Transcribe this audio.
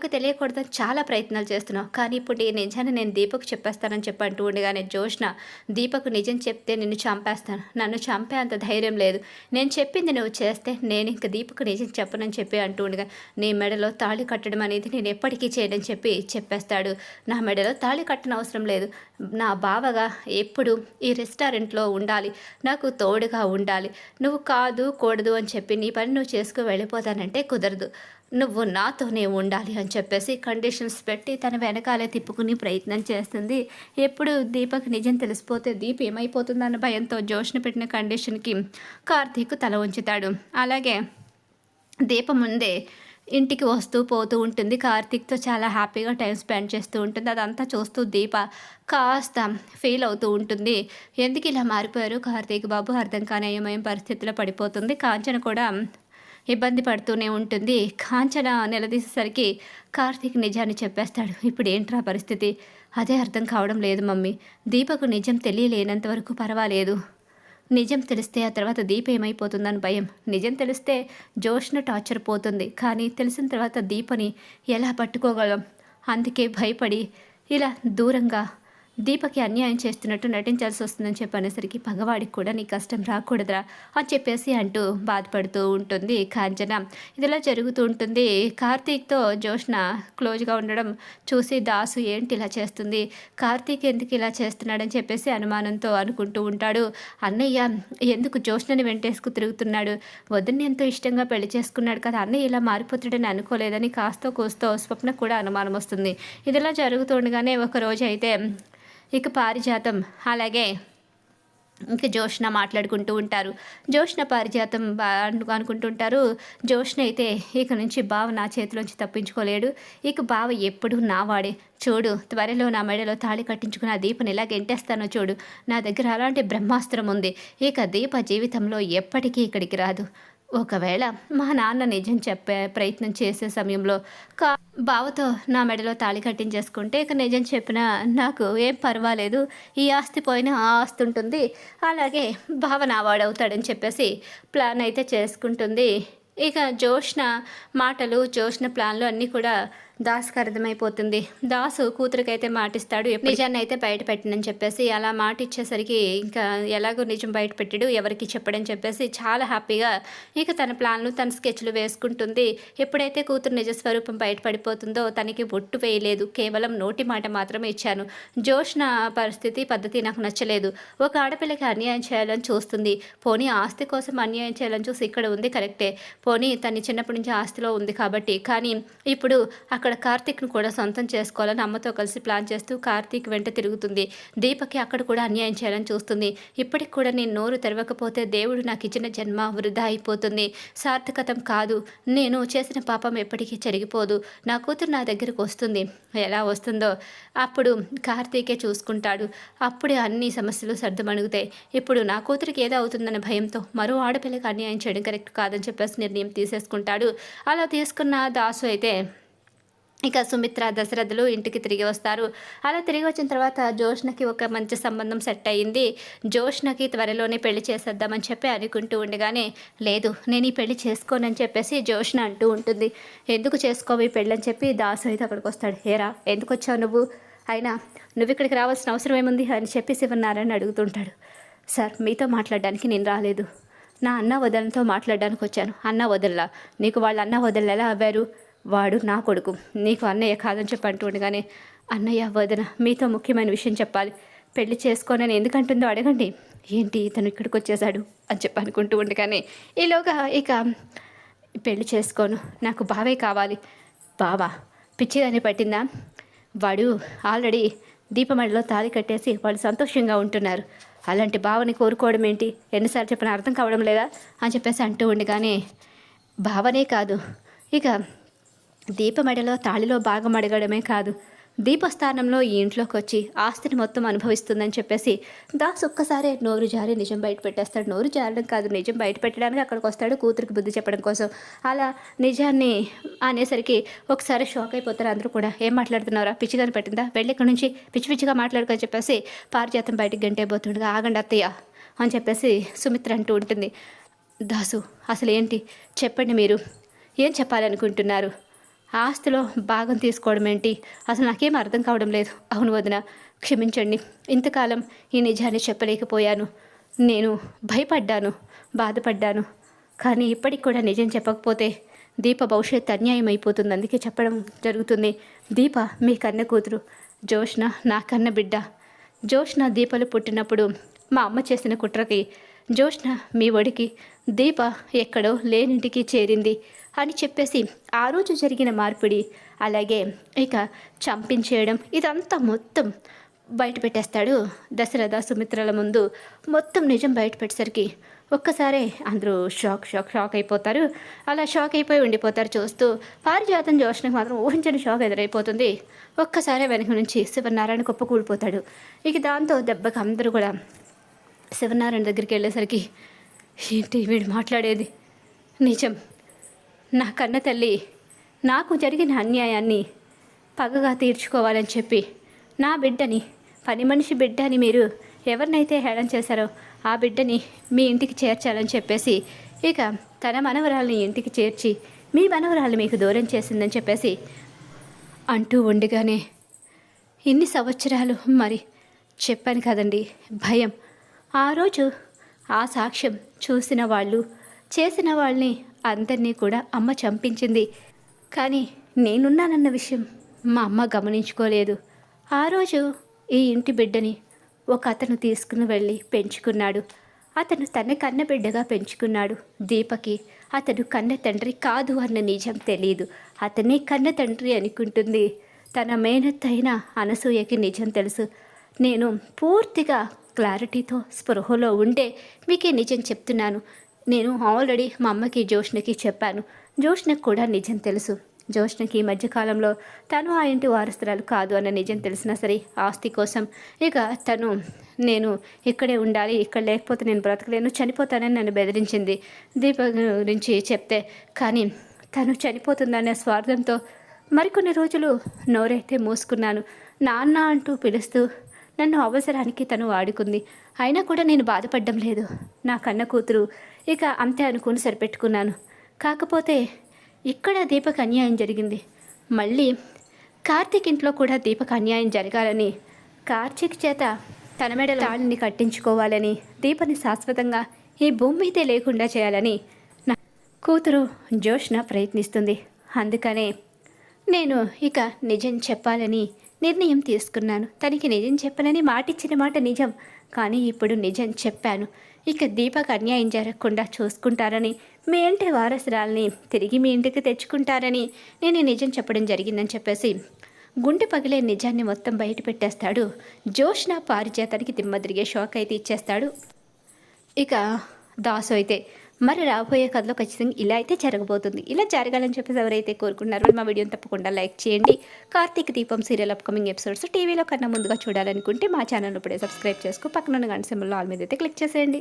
నాకు తెలియకూడదని చాలా ప్రయత్నాలు చేస్తున్నావు. కానీ ఇప్పుడు ఈ నిజాన్ని నేను దీపక్‌కి చెప్పేస్తానని చెప్పి అంటూ ఉండగానే జోష్న, దీపక్ నిజం చెప్తే నిన్ను చంపేస్తాను. నన్ను చంపే అంత ధైర్యం లేదు. నేను చెప్పింది నువ్వు చేస్తే నేనింక దీపక్ నిజం చెప్పనని చెప్పి అంటూ ఉండగా, నీ మెడలో తాళి కట్టడం అనేది నేను ఎప్పటికీ చేయనని చెప్పి చెప్పేస్తాడు. నా మెడలో తాళి కట్టనవసరం లేదు. నా బావగా ఎప్పుడు ఈ రెస్టారెంట్‌లో ఉండాలి. నాకు తోడుగా ఉండాలి. నువ్వు కాదు, కూడదు అని చెప్పి నీ పని నువ్వు చేసుకు వెళ్ళిపోతానంటే కుదరదు. నువ్వు నాతోనే ఉండాలి అని చెప్పేసి కండిషన్స్ పెట్టి తన వెనకాలే తిప్పుకుని ప్రయత్నం చేస్తుంది. ఎప్పుడు దీపక్ నిజం తెలిసిపోతే దీప్ ఏమైపోతుందన్న భయంతో జోష్న పెట్టిన కండిషన్కి కార్తీక్ తల ఉంచుతాడు. అలాగే దీప ముందే ఇంటికి వస్తూ పోతూ ఉంటుంది. కార్తీక్తో చాలా హ్యాపీగా టైం స్పెండ్ చేస్తూ ఉంటుంది. అదంతా చూస్తూ దీప కాస్త ఫీల్ అవుతూ ఉంటుంది. ఎందుకు ఇలా మారిపోయారు కార్తీక్ బాబు, అర్థం కాని అయోమయం పరిస్థితిలో పడిపోతుంది. కాంచన కూడా ఇబ్బంది పడుతూనే ఉంటుంది. కాంచన నిలదీసేసరికి కార్తీక్ నిజాన్ని చెప్పేస్తాడు. ఇప్పుడు ఏంట్రా పరిస్థితి? అదే అర్థం కావడం లేదు మమ్మీ. దీపకు నిజం తెలియలేనంత వరకు పర్వాలేదు. నిజం తెలిస్తే ఆ తర్వాత దీప ఏమైపోతుందని భయం. నిజం తెలిస్తే జోష్న టార్చర్ పోతుంది. కానీ తెలిసిన తర్వాత దీపని ఎలా పట్టుకోగలం? అందుకే భయపడి ఇలా దూరంగా దీపకి అన్యాయం చేస్తున్నట్టు నటించాల్సి వస్తుందని చెప్పి అనేసరికి, పగవాడికి కూడా నీ కష్టం రాకూడదురా అని చెప్పేసి అంటూ బాధపడుతూ ఉంటుంది కాంచన. ఇదిలా జరుగుతూ ఉంటుంది. కార్తీక్తో జోష్న క్లోజ్గా ఉండడం చూసి దాసు ఏంటి ఇలా చేస్తుంది, కార్తీక్ ఎందుకు ఇలా చేస్తున్నాడని చెప్పేసి అనుమానంతో అనుకుంటూ ఉంటాడు. అన్నయ్య ఎందుకు జోష్నని వెంటేసుకు తిరుగుతున్నాడు, వదిన్ని ఎంతో ఇష్టంగా పెళ్లి చేసుకున్నాడు కదా, అన్నయ్య ఇలా మారిపోతాడని అనుకోలేదని కాస్తో కూస్తో స్వప్న కూడా అనుమానం వస్తుంది. ఇదిలా జరుగుతుండగానే ఒకరోజు అయితే ఇక పారిజాతం అలాగే ఇంక జోష్న మాట్లాడుకుంటూ ఉంటారు. జోష్న పారిజాతం అనుకుంటుంటారు. జోష్న అయితే ఇక నుంచి బావ నా చేతిలోంచి తప్పించుకోలేడు. ఇక బావ ఎప్పుడు నావాడే. చూడు, త్వరలో నా మెడలో తాళి కట్టించుకుని ఆ దీపని ఎలా గెంటేస్తానో చూడు. నా దగ్గర అలాంటి బ్రహ్మాస్త్రం ఉంది. ఇక దీప జీవితంలో ఎప్పటికీ ఇక్కడికి రాదు. ఒకవేళ మా నాన్న నిజం చెప్పే ప్రయత్నం చేసే సమయంలో బావతో నా మెడలో తాళి కట్టించేసుకుంటే ఇక నిజం చెప్పినా నాకు ఏం పర్వాలేదు. ఈ ఆస్తి పోయినా ఆ ఆస్తి ఉంటుంది. అలాగే బావ నా వాడవుతాడని చెప్పేసి ప్లాన్ అయితే చేసుకుంటుంది. ఇక జోష్న మాటలు, జోష్న ప్లాన్లు అన్నీ కూడా దాస్కి అర్థమైపోతుంది. దాసు కూతురికైతే మాటిస్తాడు, నిజాన్ని అయితే బయట పెట్టనని చెప్పేసి. అలా మాట ఇచ్చేసరికి ఇంకా ఎలాగో నిజం బయట పెట్టాడు, ఎవరికి చెప్పడని చెప్పేసి చాలా హ్యాపీగా ఇక తన ప్లాన్లు, తన స్కెచ్లు వేసుకుంటుంది. ఎప్పుడైతే కూతురు నిజస్వరూపం బయటపడిపోతుందో తనకి ఒట్టు వేయలేదు, కేవలం నోటి మాట మాత్రమే ఇచ్చాను. జోష్న పరిస్థితి, పద్ధతి నాకు నచ్చలేదు. ఒక ఆడపిల్లకి అన్యాయం చేయాలని చూస్తుంది. పోనీ ఆస్తి కోసం అన్యాయం చేయాలని చూసి ఇక్కడ ఉంది కరెక్టే. పోనీ తన చిన్నప్పటి నుంచి ఆస్తిలో ఉంది కాబట్టి. కానీ ఇప్పుడు అక్కడ కార్తీక్ను కూడా సొంతం చేసుకోవాలని అమ్మతో కలిసి ప్లాన్ చేస్తూ కార్తీక్ వెంట తిరుగుతుంది. దీపకి అక్కడ కూడా అన్యాయం చేయాలని చూస్తుంది. ఇప్పటికి కూడా నేను నోరు తెరవకపోతే దేవుడు నాకు ఇచ్చిన జన్మ వృధా అయిపోతుంది, సార్థకతం కాదు. నేను చేసిన పాపం ఎప్పటికీ చెరిగిపోదు. నా కూతురు నా దగ్గరకు వస్తుంది. ఎలా వస్తుందో అప్పుడు కార్తీకే చూసుకుంటాడు. అప్పుడే అన్ని సమస్యలు సర్దుమణుగుతాయి. ఇప్పుడు నా కూతురికి ఏదో అవుతుందన్న భయంతో మరో ఆడపిల్లకి అన్యాయం చేయడం కరెక్ట్ కాదని చెప్పేసి నిర్ణయం తీసేసుకుంటాడు. అలా తీసుకున్న దాసు అయితే ఇక సుమిత్ర, దశరథులు ఇంటికి తిరిగి వస్తారు. అలా తిరిగి వచ్చిన తర్వాత జోష్నకి ఒక మంచి సంబంధం సెట్ అయ్యింది. జోష్నకి త్వరలోనే పెళ్లి చేసేద్దామని చెప్పి అనుకుంటూ ఉండగానే, లేదు నేను ఈ పెళ్లి చేసుకోనని చెప్పేసి జోష్న అంటూ ఉంటుంది. ఎందుకు చేసుకోవు ఈ పెళ్ళి అని చెప్పి దాసు అయితే అక్కడికి వస్తాడు. ఏరా ఎందుకు వచ్చావు నువ్వు, అయినా నువ్వు ఇక్కడికి రావాల్సిన అవసరం ఏముంది అని చెప్పి శివనారాయణ అడుగుతుంటాడు. సార్ మీతో మాట్లాడడానికి నేను రాలేదు, నా అన్న వదలతో మాట్లాడడానికి వచ్చాను. అన్న వదల్లా నీకు వాళ్ళ అన్న వదలు ఎలా అవ్వారు, వాడు నా కొడుకు, నీకు అన్నయ్య కాదని చెప్పి అంటూ ఉండగానే, అన్నయ్య వదన మీతో ముఖ్యమైన విషయం చెప్పాలి, పెళ్లి చేసుకోనని ఎందుకంటుందో అడగండి. ఏంటి ఇతను ఇక్కడికి వచ్చేసాడు అని చెప్పి అనుకుంటూ ఉండగానే, ఈలోగా ఇక పెళ్లి చేసుకోను, నాకు బావే కావాలి. బావా పిచ్చిదాన్ని పట్టిందా, వాడు ఆల్రెడీ దీపమడిలో తాళి కట్టేసి వాళ్ళు సంతోషంగా ఉంటున్నారు. అలాంటి బావని కోరుకోవడం ఏంటి, ఎన్నిసార్లు చెప్పిన అర్థం కావడం లేదా అని చెప్పేసి అంటూ ఉండగానే, బావనే కాదు ఇక దీపమడిలో తాళిలో భాగం అడగడమే కాదు, దీపస్థానంలో ఈ ఇంట్లోకి వచ్చి ఆస్తిని మొత్తం అనుభవిస్తుందని చెప్పేసి దాస్ ఒక్కసారే నోరు జారి నిజం బయట పెట్టేస్తాడు. నోరు జారడం కాదు, నిజం బయట పెట్టడానికి అక్కడికి వస్తాడు కూతురికి బుద్ధి చెప్పడం కోసం. అలా నిజాన్ని అనేసరికి ఒకసారి షాక్ అయిపోతారు అందరూ కూడా. ఏం మాట్లాడుతున్నారా, పిచ్చిగాని పెట్టిందా, వెళ్ళి ఇక్కడ నుంచి పిచ్చి పిచ్చిగా మాట్లాడుకొని చెప్పేసి పారిజాతం బయటికి గంటైపోతుండగా, ఆగండి అత్తయ్య అని చెప్పేసి సుమిత్ర అంటూ ఉంటుంది. దాసు అసలు ఏంటి చెప్పండి, మీరు ఏం చెప్పాలనుకుంటున్నారు ఆస్తిలో భాగం తీసుకోవడం ఏంటి? అసలు నాకేం అర్థం కావడం లేదు. అవును వదిన, క్షమించండి. ఇంతకాలం ఈ నిజాన్ని చెప్పలేకపోయాను. నేను భయపడ్డాను, బాధపడ్డాను. కానీ ఇప్పటికి కూడా నిజం చెప్పకపోతే దీప భవిష్యత్తు అన్యాయం అయిపోతుంది. అందుకే చెప్పడం జరుగుతుంది. దీప మీ కన్న కూతురు, జోష్న నా కన్న బిడ్డ. జోష్న దీపలు పుట్టినప్పుడు మా అమ్మ చేసిన కుట్రకి జోష్న మీ ఒడికి, దీప ఎక్కడో లేనింటికి చేరింది అని చెప్పేసి ఆ రోజు జరిగిన మార్పిడి, అలాగే ఇక చంపించేయడం, ఇదంతా మొత్తం బయట పెట్టేస్తాడు దశరథ సుమిత్రల ముందు. మొత్తం నిజం బయట పెట్టేసరికి ఒక్కసారే అందరూ షాక్ అయిపోతారు. అలా షాక్ అయిపోయి ఉండిపోతారు చూస్తూ. పారిజాతం జోష్నకు మాత్రం ఊహించని షాక్ ఎదురైపోతుంది. ఒక్కసారే వెనక నుంచి శివనారాయణ కుప్ప కూలిపోతాడు. ఇక దాంతో దెబ్బకి అందరూ కూడా శివనారాయణ దగ్గరికి వెళ్ళేసరికి, ఏంటి వీడు మాట్లాడేది నిజం? నా కన్న తల్లి నాకు జరిగిన అన్యాయాన్ని పగగా తీర్చుకోవాలని చెప్పి నా బిడ్డని, పని మనిషి బిడ్డ అని మీరు ఎవరినైతే హేళన చేశారో ఆ బిడ్డని మీ ఇంటికి చేర్చాలని చెప్పేసి ఇక తన మనవరాల్ని ఇంటికి చేర్చి మీ మనవరాలు మీకు దూరం చేసిందని చెప్పేసి అంటూ ఉండగానే, ఇన్ని సంవత్సరాలు మరి చెప్పాను కదండి భయం. ఆ రోజు ఆ సాక్ష్యం చూసిన వాళ్ళు, చేసిన వాళ్ళని అందరినీ కూడా అమ్మ చంపించింది. కానీ నేనున్నానన్న విషయం మా అమ్మ గమనించుకోలేదు. ఆ రోజు ఈ ఇంటి బిడ్డని ఒక అతను తీసుకుని వెళ్ళి పెంచుకున్నాడు. అతను తన కన్న బిడ్డగా పెంచుకున్నాడు. దీపకి అతడు కన్న తండ్రి కాదు అన్న నిజం తెలియదు. అతనే కన్న తండ్రి అనుకుంటుంది. తన మేనత్తైన అనసూయకి నిజం తెలుసు. నేను పూర్తిగా క్లారిటీతో స్పృహలో ఉండే మీకే నిజం చెప్తున్నాను. నేను ఆల్రెడీ మా అమ్మకి జోష్నకి చెప్పాను. జోష్నకి కూడా నిజం తెలుసు. జోష్నకి ఈ మధ్యకాలంలో తను ఆ ఇంటి వారసురాలు కాదు అన్న నిజం తెలిసినా సరే ఆస్తి కోసం ఇక తను నేను ఇక్కడే ఉండాలి, ఇక్కడ లేకపోతే నేను బ్రతకలేను, చనిపోతానని నన్ను బెదిరించింది దీప గురించి చెప్తే. కానీ తను చనిపోతుందనే స్వార్థంతో మరికొన్ని రోజులు నోరైతే మూసుకున్నాను. నాన్న అంటూ పిలుస్తూ నన్ను అవసరానికి తను వాడుకుంది. అయినా కూడా నేను బాధపడడం లేదు. నా కన్న కూతురు ఇక అంతే అనుకుని సరిపెట్టుకున్నాను. కాకపోతే ఇక్కడ దీపకు అన్యాయం జరిగింది. మళ్ళీ కార్తీక్ ఇంట్లో కూడా దీపకు అన్యాయం జరగాలని, కార్తీక్ చేత తన మెడలో తాళిని కట్టించుకోవాలని, దీపని శాశ్వతంగా ఈ భూమి మీదే లేకుండా చేయాలని నా కూతురు జోష్న ప్రయత్నిస్తుంది. అందుకనే నేను ఇక నిజం చెప్పాలని నిర్ణయం తీసుకున్నాను. తనకి నిజం చెప్పాలని మాటిచ్చిన మాట నిజం. కానీ ఇప్పుడు నిజం చెప్పాను. ఇక దీపకు అన్యాయం జరగకుండా చూసుకుంటారని, మీ ఇంటి వారసురాల్ని తిరిగి మీ ఇంటికి తెచ్చుకుంటారని నేను నిజం చెప్పడం జరిగిందని చెప్పేసి గుండె పగిలే నిజాన్ని మొత్తం బయట పెట్టేస్తాడు. జోష్న పారిజాతానికి దిమ్మదిరిగే షాక్ అయితే ఇచ్చేస్తాడు. ఇక దాసు అయితే మరి రాబోయే కథలో ఖచ్చితంగా ఇలా అయితే జరగబోతుంది. ఇలా జరగాలని చెప్పేసి ఎవరైతే కోరుకున్నారో మా వీడియోని తప్పకుండా లైక్ చేయండి. కార్తీక దీపం సీరియల్ అప్కమింగ్ ఎపిసోడ్స్ టీవీలో కన్నా ముందుగా చూడాలనుకుంటే మా ఛానల్ ఇప్పుడే సబ్స్క్రైబ్ చేసుకో, పక్కన గంట సింబల్ ఆల్ మీద అయితే క్లిక్ చేసేయండి.